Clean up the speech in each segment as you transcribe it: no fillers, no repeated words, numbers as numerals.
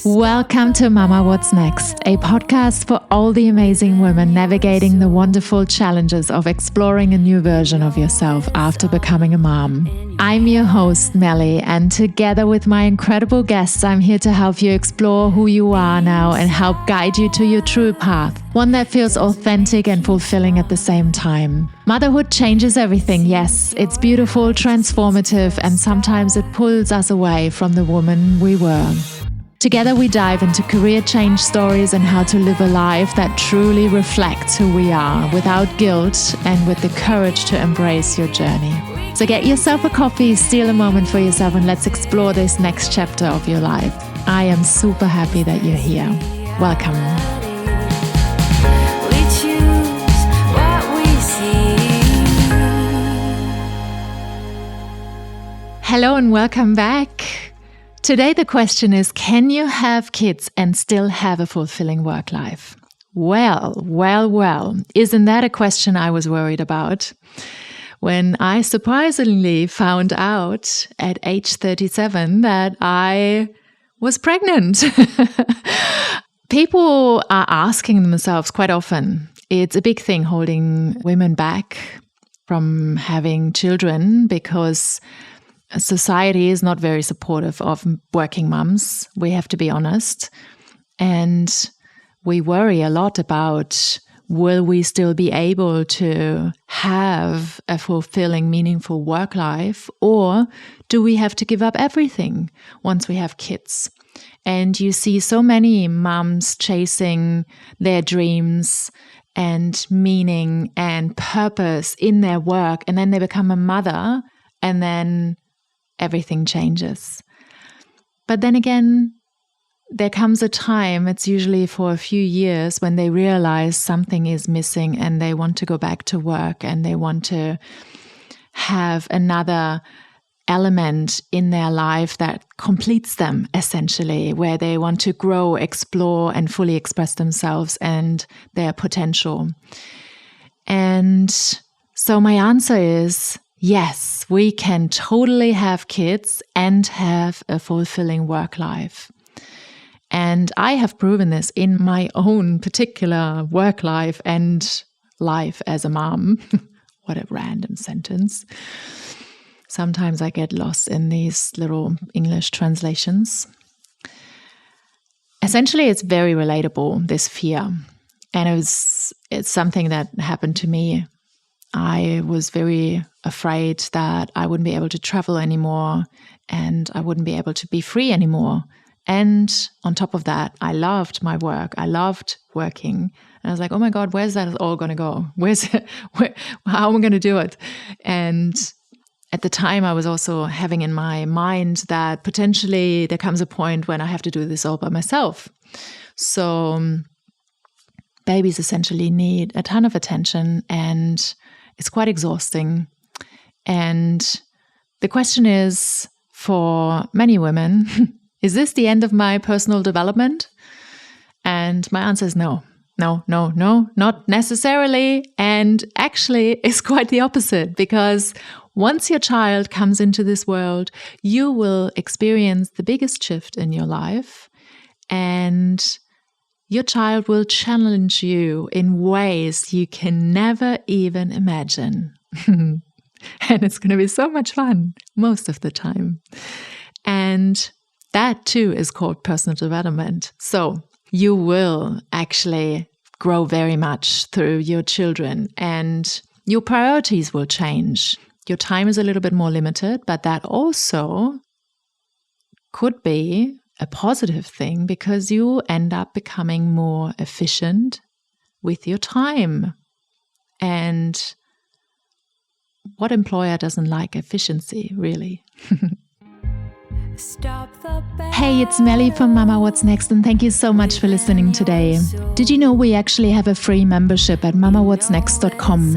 Welcome to Mama What's Next, a podcast for all the amazing women navigating the wonderful challenges of exploring a new version of yourself after becoming a mom. I'm your host, Melly, and together with my incredible guests, I'm here to help you explore who you are now and help guide you to your true path, one that feels authentic and fulfilling at the same time. Motherhood changes everything, yes. It's beautiful, transformative, and sometimes it pulls us away from the woman we were. Together we dive into career change stories and how to live a life that truly reflects who we are without guilt and with the courage to embrace your journey. So get yourself a coffee, steal a moment for yourself, and let's explore this next chapter of your life. I am super happy that you're here. Welcome. Hello and welcome back. Today the question is, can you have kids and still have a fulfilling work life? Well, isn't that a question I was worried about when I surprisingly found out at age 37 that I was pregnant? People are asking themselves quite often. It's a big thing holding women back from having children because society is not very supportive of working mums. We have to be honest. And we worry a lot about, will we still be able to have a fulfilling, meaningful work life? Or do we have to give up everything once we have kids? And you see so many mums chasing their dreams and meaning and purpose in their work. And then they become a mother and then everything changes. But then again, there comes a time, it's usually for a few years, when they realize something is missing and they want to go back to work and they want to have another element in their life that completes them, essentially, where they want to grow, explore, and fully express themselves and their potential. And so my answer is, yes, we can totally have kids and have a fulfilling work life. And I have proven this in my own particular work life and life as a mom. What a random sentence. Sometimes I get lost in these little English translations. Essentially, it's very relatable, this fear. And it's something that happened to me. I was very afraid that I wouldn't be able to travel anymore and I wouldn't be able to be free anymore. And on top of that, I loved my work. I loved working. And I was like, oh my God, where's that all going to go? How am I going to do it? And at the time, I was also having in my mind that potentially there comes a point when I have to do this all by myself. So babies essentially need a ton of attention and it's quite exhausting. And the question is, for many women, is this the end of my personal development? And my answer is no, not necessarily. And actually, it's quite the opposite, because once your child comes into this world, you will experience the biggest shift in your life, and your child will challenge you in ways you can never even imagine. And it's going to be so much fun most of the time. And that too is called personal development. So you will actually grow very much through your children and your priorities will change. Your time is a little bit more limited, but that also could be a positive thing because you end up becoming more efficient with your time. And what employer doesn't like efficiency, really? Hey, it's Melly from Mama What's Next, and thank you so much for listening today. Did you know we actually have a free membership at mamawhatsnext.com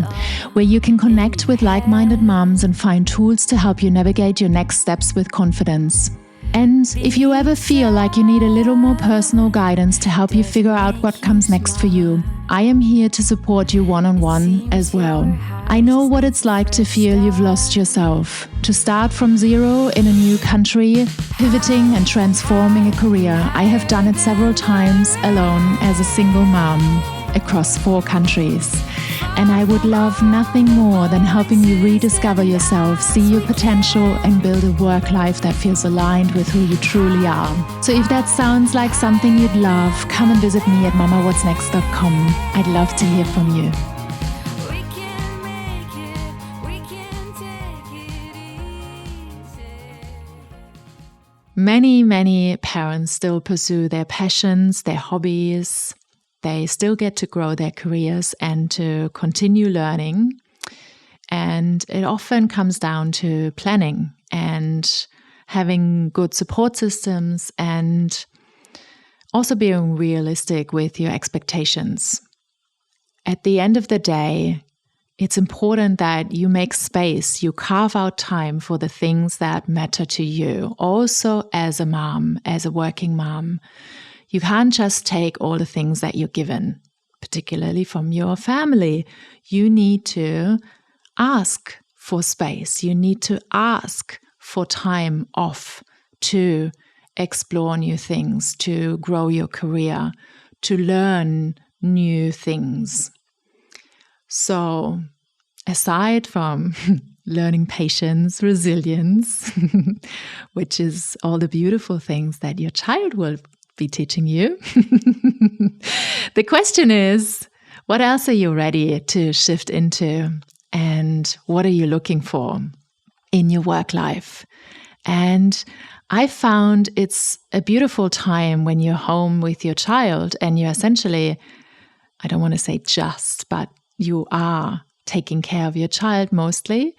where you can connect with like-minded moms and find tools to help you navigate your next steps with confidence. And if you ever feel like you need a little more personal guidance to help you figure out what comes next for you, I am here to support you one-on-one as well. I know what it's like to feel you've lost yourself, to start from zero in a new country, pivoting and transforming a career. I have done it several times alone as a single mom across 4 countries. And I would love nothing more than helping you rediscover yourself, see your potential, and build a work life that feels aligned with who you truly are. So if that sounds like something you'd love, come and visit me at mamawhatsnext.com. I'd love to hear from you. Many parents still pursue their passions, their hobbies. They still get to grow their careers and to continue learning. And it often comes down to planning and having good support systems and also being realistic with your expectations. At the end of the day, it's important that you make space, you carve out time for the things that matter to you. Also as a mom, as a working mom, you can't just take all the things that you're given, particularly from your family. You need to ask for space. You need to ask for time off to explore new things, to grow your career, to learn new things. So, aside from learning patience, resilience, which is all the beautiful things that your child will be teaching you, the question is, what else are you ready to shift into? And what are you looking for in your work life? And I found it's a beautiful time when you're home with your child and you're essentially, I don't want to say just, but you are taking care of your child mostly,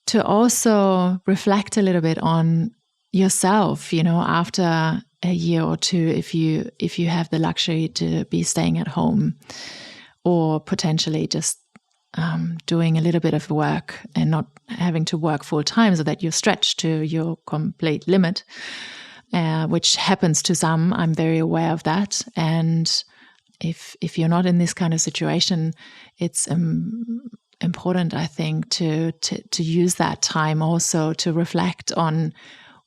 to also reflect a little bit on yourself, after a year or two, if you have the luxury to be staying at home or potentially just doing a little bit of work and not having to work full time so that you're stretched to your complete limit, which happens to some. I'm very aware of that. And if you're not in this kind of situation, it's important, I think, to use that time also to reflect on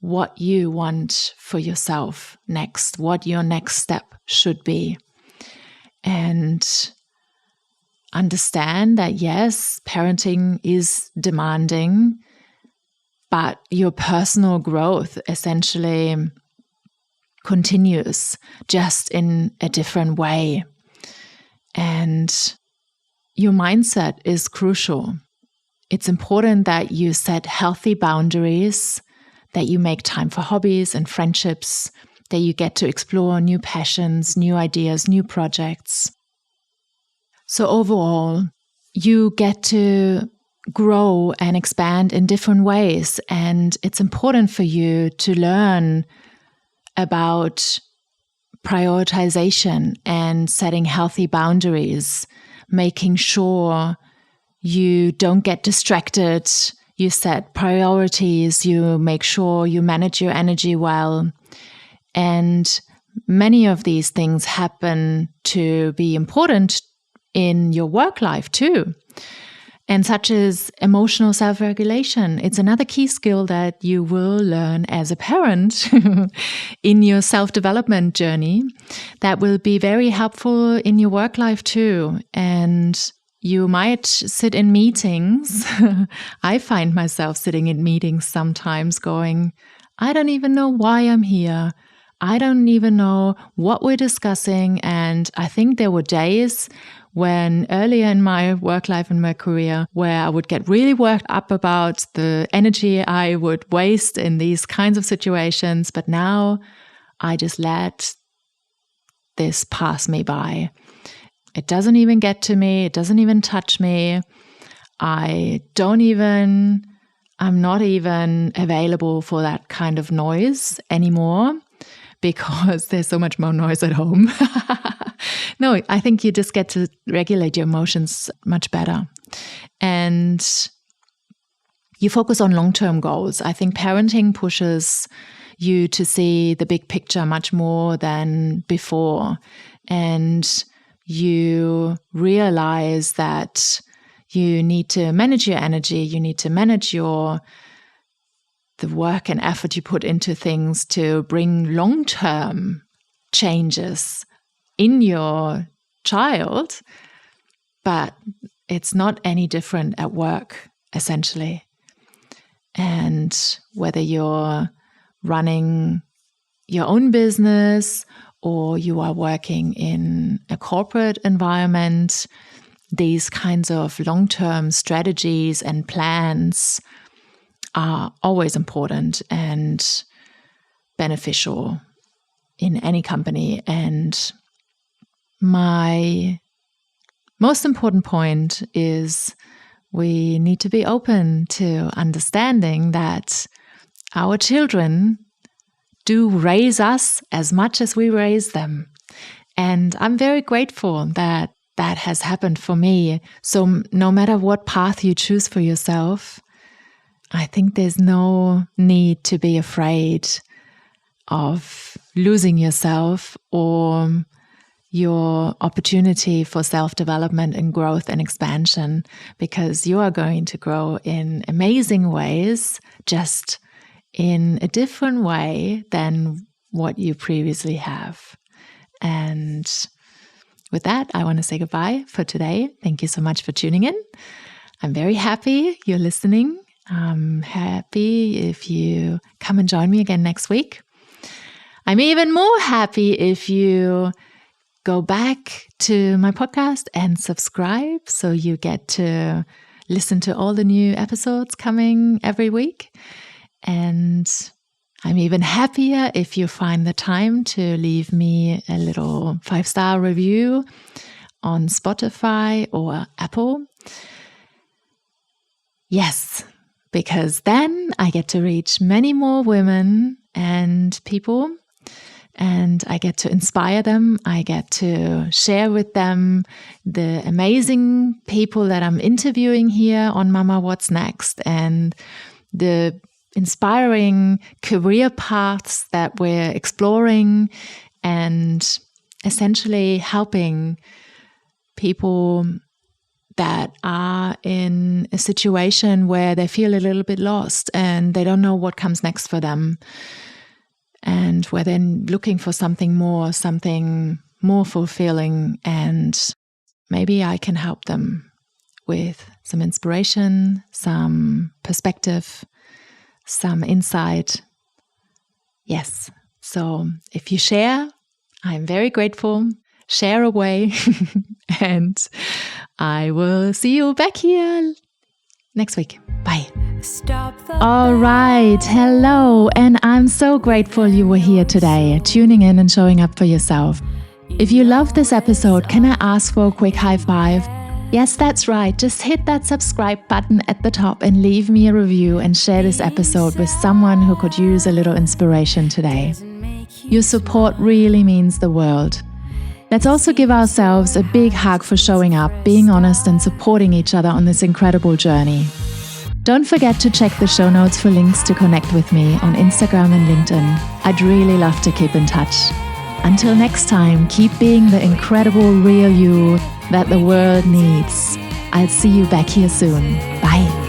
what you want for yourself next, what your next step should be. And understand that, yes, parenting is demanding, but your personal growth essentially continues just in a different way. And your mindset is crucial. It's important that you set healthy boundaries, that you make time for hobbies and friendships, that you get to explore new passions, new ideas, new projects. So overall, you get to grow and expand in different ways. And it's important for you to learn about prioritization and setting healthy boundaries, making sure you don't get distracted, you set priorities, you make sure you manage your energy well. And many of these things happen to be important in your work life too. And such as emotional self-regulation. It's another key skill that you will learn as a parent in your self-development journey that will be very helpful in your work life too. And you might sit in meetings. I find myself sitting in meetings sometimes going, I don't even know why I'm here. I don't even know what we're discussing. And I think there were days when earlier in my work life and my career where I would get really worked up about the energy I would waste in these kinds of situations. But now I just let this pass me by. It doesn't even get to me. It doesn't even touch me. I'm not even available for that kind of noise anymore because there's so much more noise at home. No, I think you just get to regulate your emotions much better. And you focus on long-term goals. I think parenting pushes you to see the big picture much more than before. And you realize that You need to manage your energy. You need to manage the work and effort you put into things to bring long-term changes in your child. But it's not any different at work, essentially. And whether you're running your own business or you are working in a corporate environment, these kinds of long-term strategies and plans are always important and beneficial in any company. And my most important point is we need to be open to understanding that our children do raise us as much as we raise them. And I'm very grateful that that has happened for me. So no matter what path you choose for yourself, I think there's no need to be afraid of losing yourself or your opportunity for self-development and growth and expansion, because you are going to grow in amazing ways, just in a different way than what you previously have. And with that, I want to say goodbye for today. Thank you so much for tuning in. I'm very happy you're listening. I'm happy if you come and join me again next week. I'm even more happy if you go back to my podcast and subscribe so you get to listen to all the new episodes coming every week. And I'm even happier if you find the time to leave me a little 5-star review on Spotify or Apple. Yes, because then I get to reach many more women and people, and I get to inspire them. I get to share with them the amazing people that I'm interviewing here on Mama What's Next, and the inspiring career paths that we're exploring, and essentially helping people that are in a situation where they feel a little bit lost and they don't know what comes next for them, and where they're looking for something more fulfilling. And maybe I can help them with some inspiration, some perspective, some insight. Yes. So if you share, I'm very grateful. Share away. And I will see you back here next week. Bye. All right. Hello. And I'm so grateful you were here today, tuning in and showing up for yourself. If you love this episode, can I ask for a quick high five? Yes, that's right. Just hit that subscribe button at the top and leave me a review and share this episode with someone who could use a little inspiration today. Your support really means the world. Let's also give ourselves a big hug for showing up, being honest, and supporting each other on this incredible journey. Don't forget to check the show notes for links to connect with me on Instagram and LinkedIn. I'd really love to keep in touch. Until next time, keep being the incredible real you that the world needs. I'll see you back here soon. Bye.